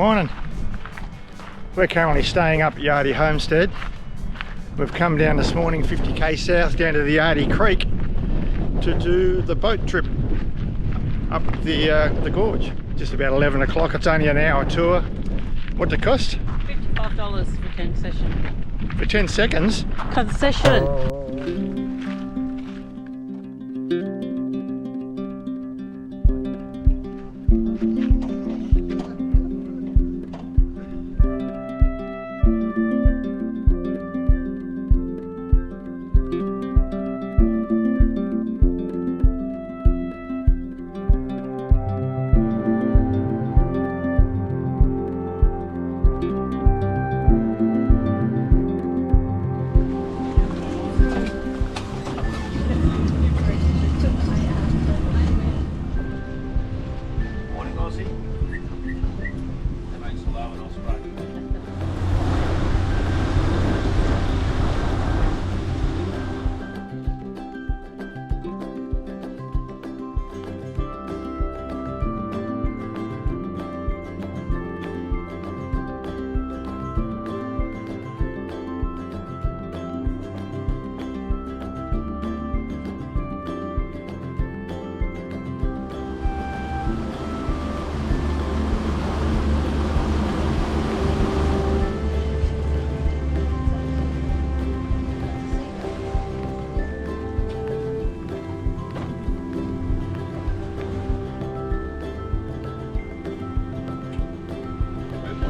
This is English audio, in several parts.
Morning. We're currently staying up at Yardie Homestead. We've come down this morning 50k south down to the Yardie Creek to do the boat trip up the gorge. Just about 11 o'clock. It's only an hour tour. What'd it cost? $55 for concession. For 10 seconds? Concession!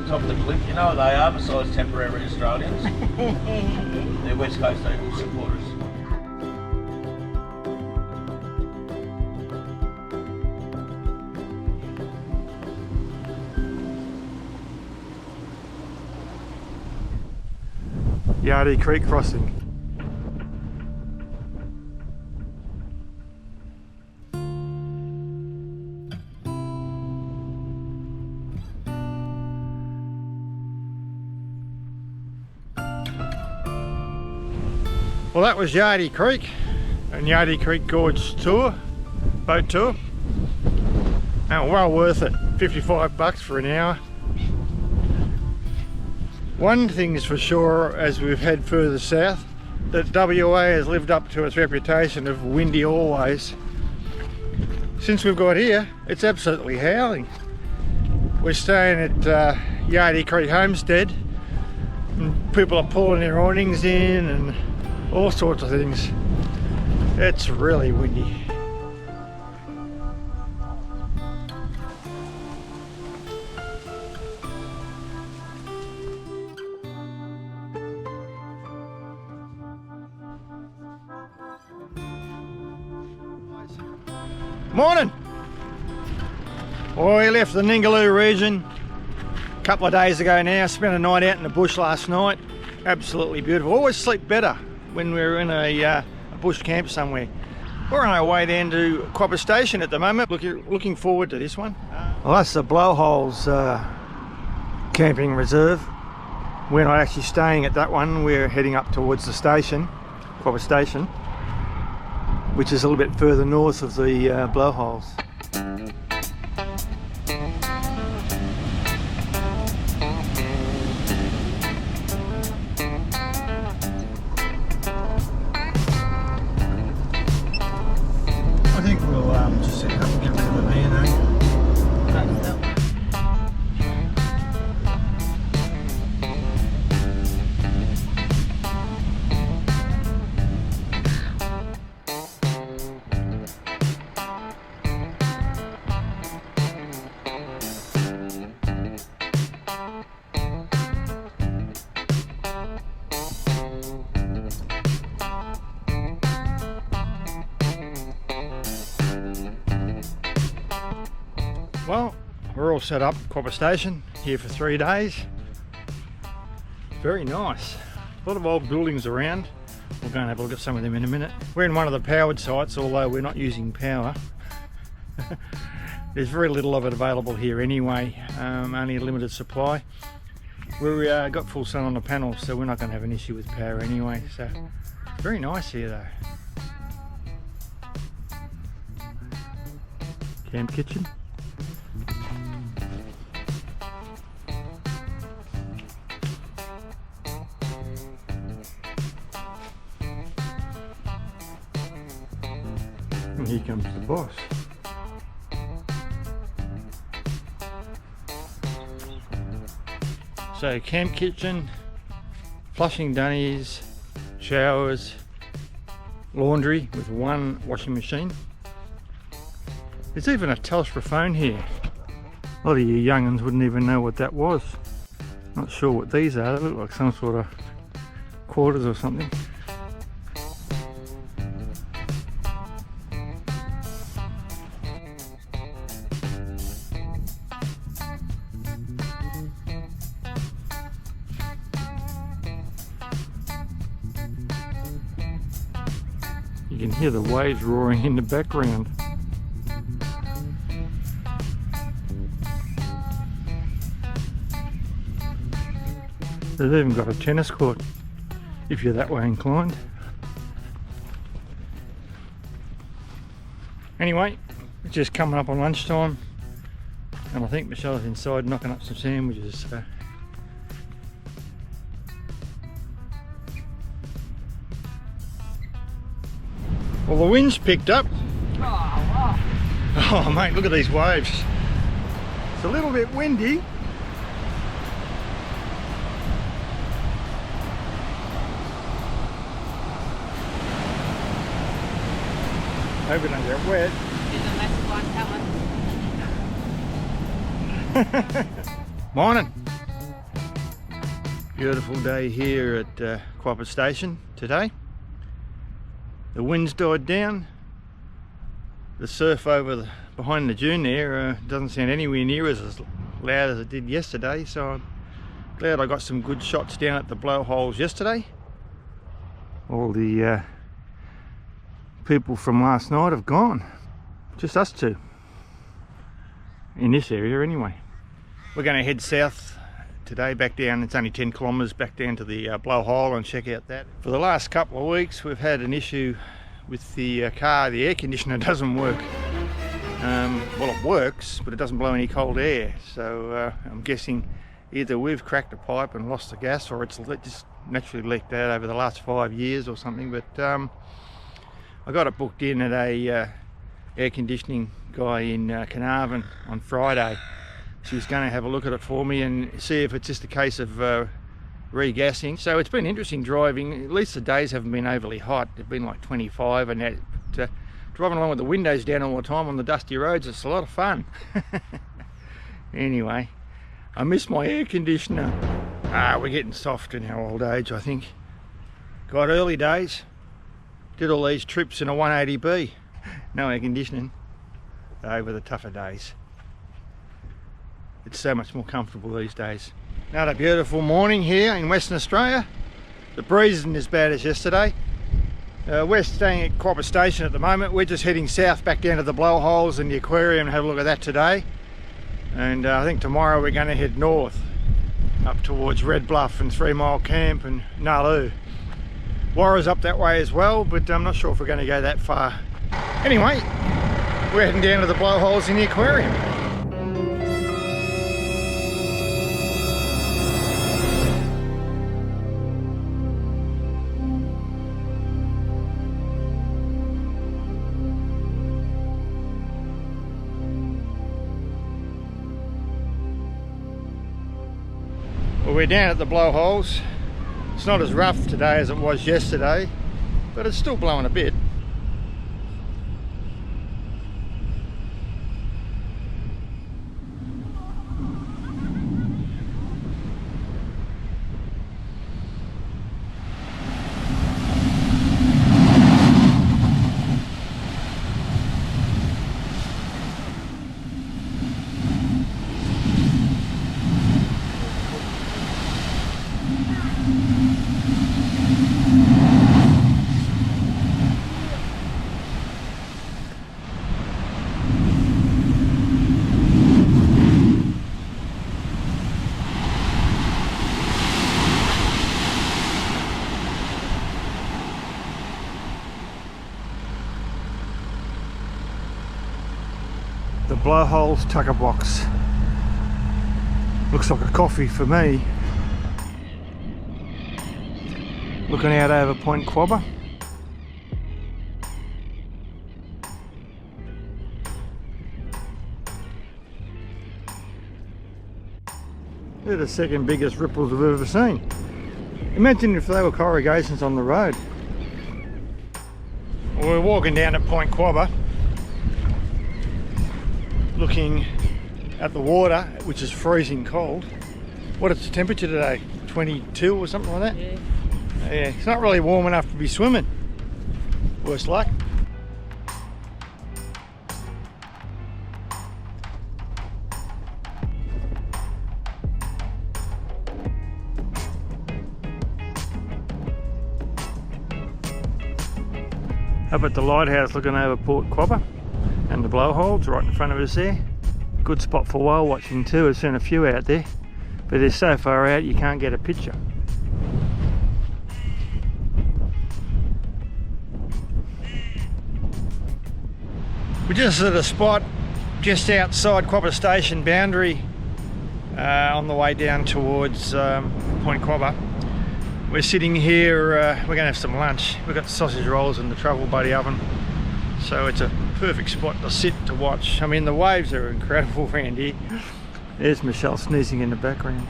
Top of the cliff, you know what they are besides temporary Australians? They're West Coast Eagles supporters. Yardie Creek crossing. Well, that was Yardie Creek and Yardie Creek Gorge tour, boat tour. And well worth it, $55 for an hour. One thing's for sure, as we've head further south, that WA has lived up to its reputation of windy always. Since we've got here, it's absolutely howling. We're staying at Yardie Creek Homestead, and people are pulling their awnings in and all sorts of things. It's really windy. Morning! Well, we left the Ningaloo region a couple of days ago now. Spent a night out in the bush last night. Absolutely beautiful. Always sleep better when we're in a bush camp somewhere. We're on our way down to Quobba Station at the moment. Looking forward to this one. Well, that's the Blowholes camping reserve. We're not actually staying at that one. We're heading up towards the station, Quobba Station, which is a little bit further north of the Blowholes. I think we'll just set up and get rid of the van, eh? Well, we're all set up at Quobba Station, here for 3 days. Very nice. A lot of old buildings around. We'll go and have a look at some of them in a minute. We're in one of the powered sites, although we're not using power. There's very little of it available here anyway, only a limited supply. We've got full sun on the panels, so we're not going to have an issue with power anyway. So very nice here though. Camp kitchen. And here comes the boss. So camp kitchen, flushing dunnies, showers, laundry with one washing machine. There's even a Telstra phone here. A lot of you young'uns wouldn't even know what that was. Not sure what these are. They look like some sort of quarters or something. You can hear the waves roaring in the background. They've even got a tennis court if you're that way inclined. Anyway, it's just coming up on lunchtime and I think Michelle's inside knocking up some sandwiches. So. Well, the wind's picked up. Oh mate, look at these waves. It's a little bit windy. Hope it don't get wet. There's a massive one coming. Morning. Beautiful day here at Quobba Station today. The wind's died down. The surf over behind the dune there doesn't sound anywhere near as loud as it did yesterday, so I'm glad I got some good shots down at the Blowholes yesterday. All the people from last night have gone. Just us two. In this area anyway. We're going to head south today back down. It's only 10 kilometres back down to the Blowhole and check out that. For the last couple of weeks we've had an issue with the car. The air conditioner doesn't work. Well, it works, but it doesn't blow any cold air. So I'm guessing either we've cracked a pipe and lost the gas, or it's just naturally leaked out over the last 5 years or something. But I got it booked in at a air conditioning guy in Carnarvon on Friday. She was going to have a look at it for me and see if it's just a case of regassing. So it's been interesting driving. At least the days haven't been overly hot. They've been like 25, and that, driving along with the windows down all the time on the dusty roads, it's a lot of fun. Anyway, I miss my air conditioner. We're getting soft in our old age, I think. Got early days. Did all these trips in a 180B. No air conditioning. They were the tougher days. It's so much more comfortable these days. Another beautiful morning here in Western Australia. The breeze isn't as bad as yesterday. We're staying at Quobba Station at the moment. We're just heading south back down to the Blowholes and the aquarium and have a look at that today. And I think tomorrow we're going to head north up towards Red Bluff and 3 Mile Camp and Ningaloo. Warra's up that way as well, but I'm not sure if we're going to go that far. Anyway, we're heading down to the Blowholes in the aquarium. Well, we're down at the Blowholes. It's not as rough today as it was yesterday, but it's still blowing a bit. The Blowholes tucker box. Looks like a coffee for me. Looking out over Point Quobba. They're the second biggest ripples I've ever seen. Imagine if they were corrugations on the road. Well, we're walking down at Point Quobba, looking at the water, which is freezing cold. What is the temperature today? 22 or something like that? Yeah. Yeah, it's not really warm enough to be swimming. Worse luck. Up at the lighthouse looking over Port Quobba and the Blowholes right in front of us there. Good spot for whale watching too. I've seen a few out there, but they're so far out you can't get a picture. We're just at a spot just outside Quobba Station boundary on the way down towards Point Quobba. We're sitting here, we're going to have some lunch. We've got the sausage rolls in the travel buddy oven, so it's a perfect spot to sit to watch. I mean, the waves are incredible around here. There's Michelle sneezing in the background.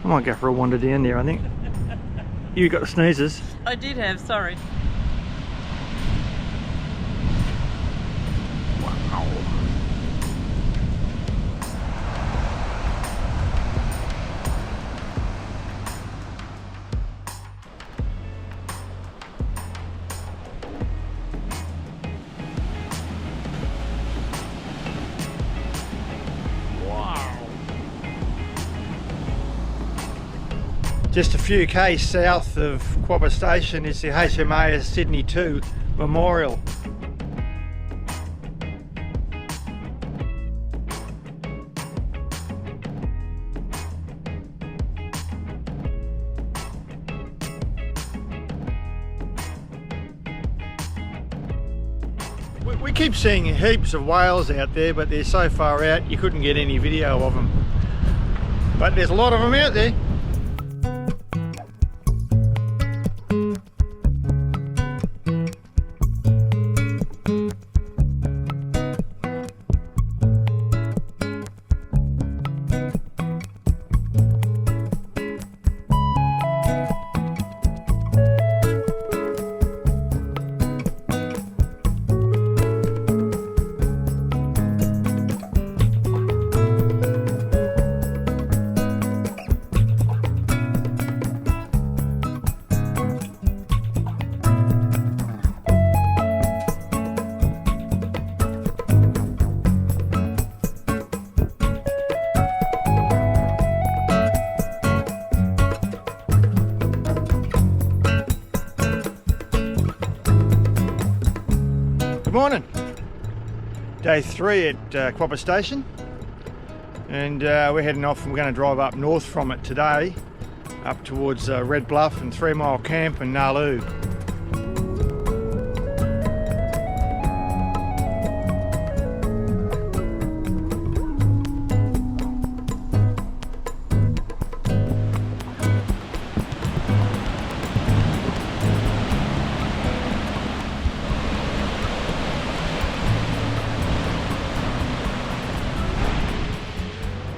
I might go for a wander down there, I think. You got sneezes. I did have, sorry. Wow. Just a few k's south of Quobba Station is the HMAS Sydney 2 Memorial. We keep seeing heaps of whales out there, but they're so far out you couldn't get any video of them. But there's a lot of them out there. Good morning. Day 3 at Quobba Station, and we're heading off and we're going to drive up north from it today up towards Red Bluff and 3 Mile Camp and Ningaloo.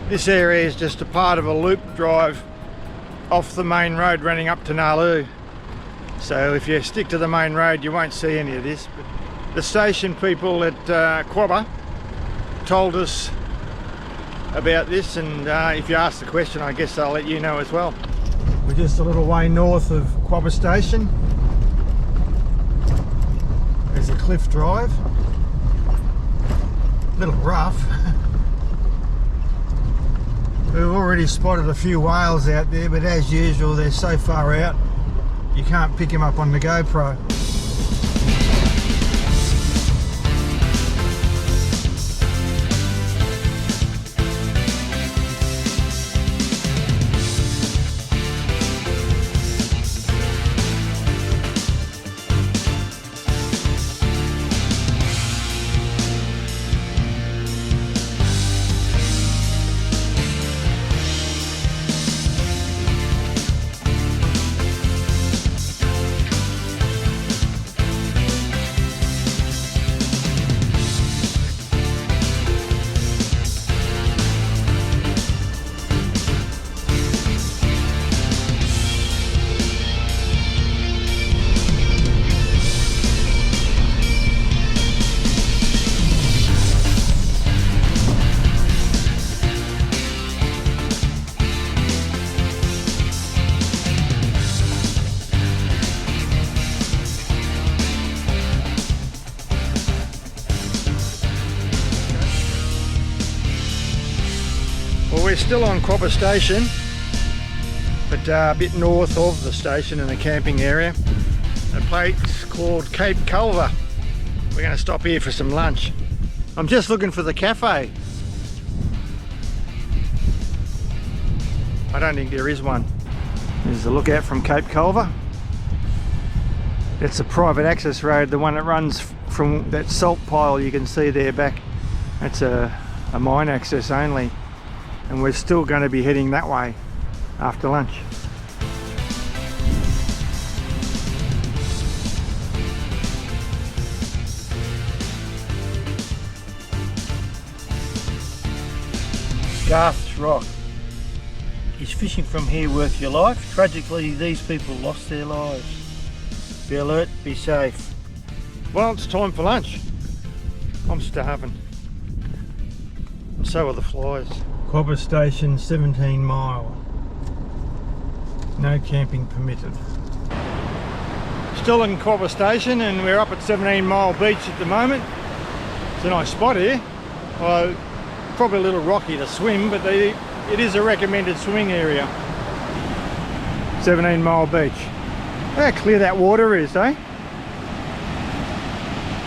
This area is just a part of a loop drive off the main road running up to Ningaloo. So if you stick to the main road you won't see any of this. But the station people at Quobba told us about this, and if you ask the question I guess they'll let you know as well. We're just a little way north of Quobba Station. There's a cliff drive. A little rough. We've already spotted a few whales out there, but as usual they're so far out you can't pick them up on the GoPro. we're still on Quobba Station, but a bit north of the station in a camping area. A place called Cape Culver. We're going to stop here for some lunch. I'm just looking for the cafe. I don't think there is one. There's a lookout from Cape Culver. It's a private access road, the one that runs from that salt pile you can see there back. That's a mine access only, and we're still going to be heading that way after lunch. Garth's Rock. Is fishing from here worth your life? Tragically, these people lost their lives. Be alert, be safe. Well, it's time for lunch. I'm starving. And so are the flies. Quobba Station, 17 mile. No camping permitted. Still in Quobba Station, and we're up at 17 Mile Beach at the moment. It's a nice spot here. Well, probably a little rocky to swim, but it is a recommended swimming area. 17 Mile Beach. Look how clear that water is, eh?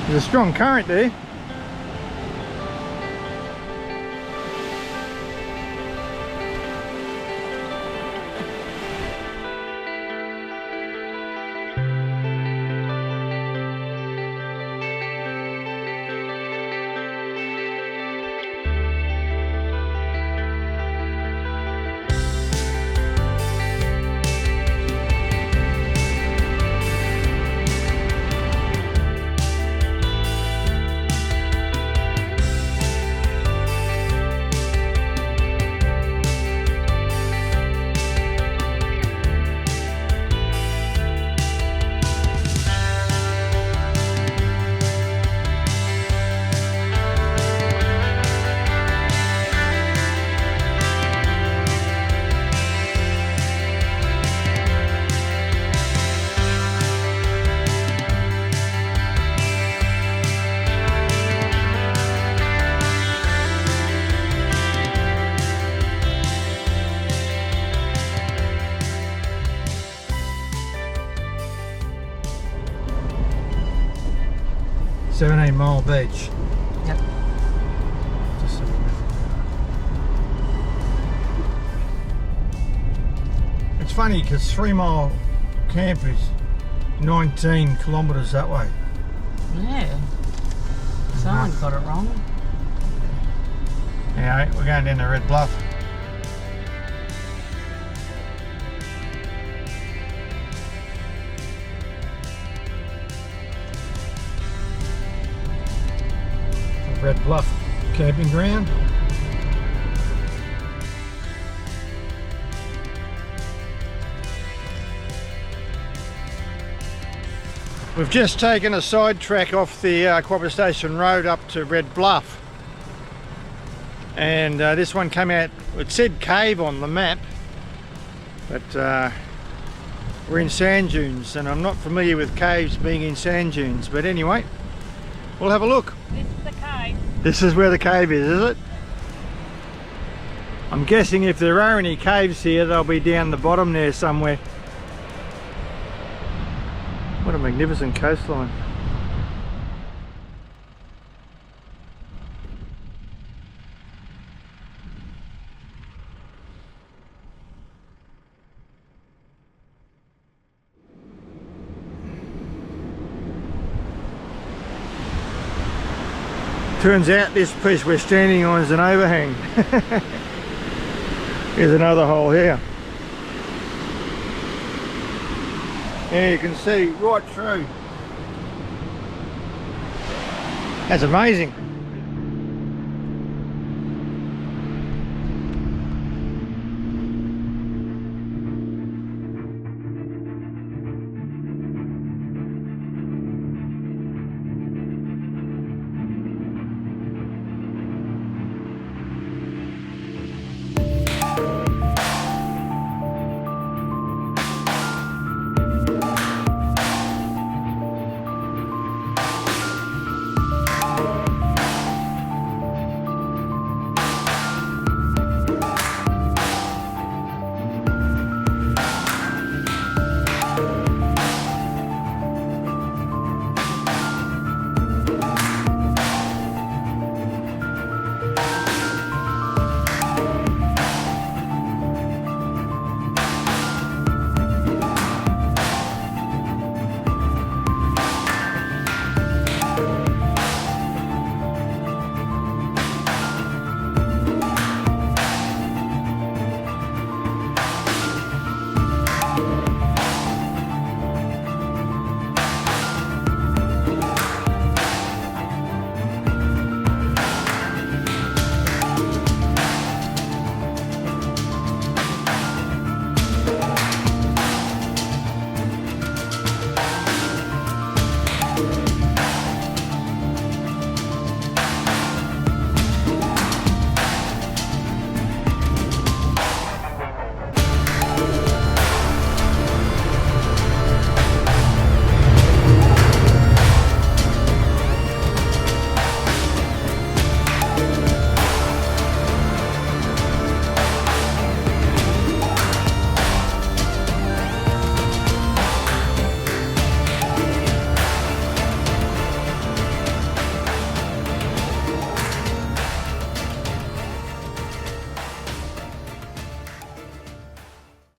There's a strong current there. Mile Beach. Yep. Just it's funny because 3 Mile Camp is 19 kilometres that way. Yeah. Someone got it wrong. Yeah, we're going down to Red Bluff. Red Bluff camping ground. We've just taken a side track off the Quobba Station Road up to Red Bluff, and this one came out, it said cave on the map, but we're in sand dunes, and I'm not familiar with caves being in sand dunes, but anyway, we'll have a look. This is the cave. This is where the cave is it? I'm guessing if there are any caves here, they'll be down the bottom there somewhere. What a magnificent coastline. Turns out this piece we're standing on is an overhang. Here's another hole here. Yeah, you can see right through. That's amazing.